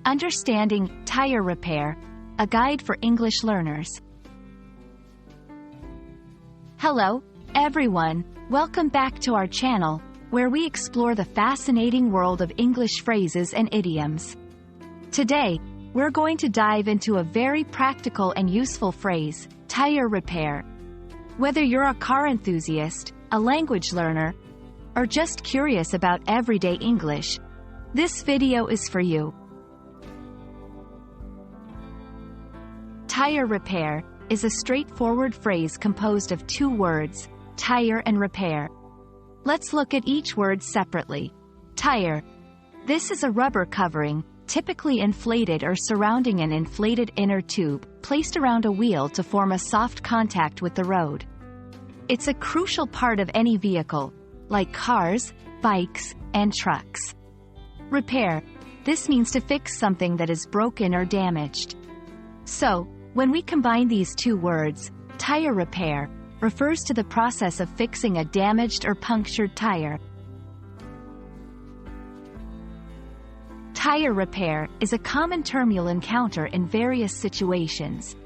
Understanding tire repair, a guide for English learners. Hello, everyone. Welcome back to our channel, where we explore the fascinating world of English phrases and idioms. Today, we're going to dive into a very practical and useful phrase, tire repair. Whether you're a car enthusiast, a language learner, or just curious about everyday English, this video is for you. Tire repair is a straightforward phrase composed of two words, tire and repair. Let's look at each word separately. Tire. This is a rubber covering, typically inflated or surrounding an inflated inner tube, placed around a wheel to form a soft contact with the road. It's a crucial part of any vehicle, like cars, bikes, and trucks. Repair. This means to fix something that is broken or damaged. So, when we combine these two words, tire repair refers to the process of fixing a damaged or punctured tire. Tire repair is a common term you'll encounter in various situations.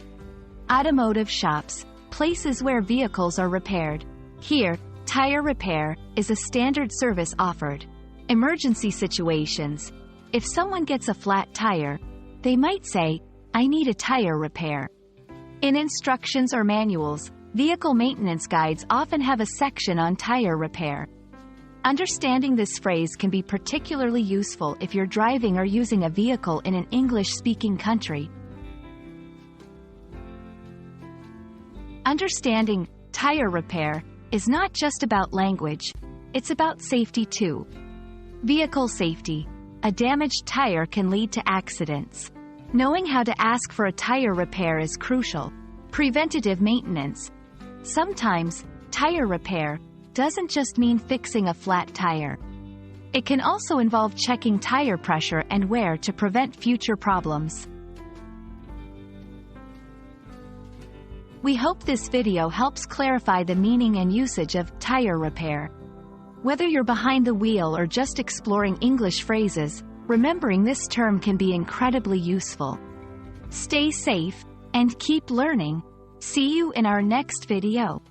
Automotive shops, places where vehicles are repaired. Here, tire repair is a standard service offered. Emergency situations. If someone gets a flat tire, they might say, "I need a tire repair." In instructions or manuals, vehicle maintenance guides often have a section on tire repair. Understanding this phrase can be particularly useful if you're driving or using a vehicle in an English-speaking country. Understanding tire repair is not just about language, it's about safety too. Vehicle safety. A damaged tire can lead to accidents. Knowing how to ask for a tire repair is crucial. Preventative maintenance. Sometimes, tire repair doesn't just mean fixing a flat tire. It can also involve checking tire pressure and wear to prevent future problems. We hope this video helps clarify the meaning and usage of tire repair. Whether you're behind the wheel or just exploring English phrases, remembering this term can be incredibly useful. Stay safe, and keep learning. See you in our next video.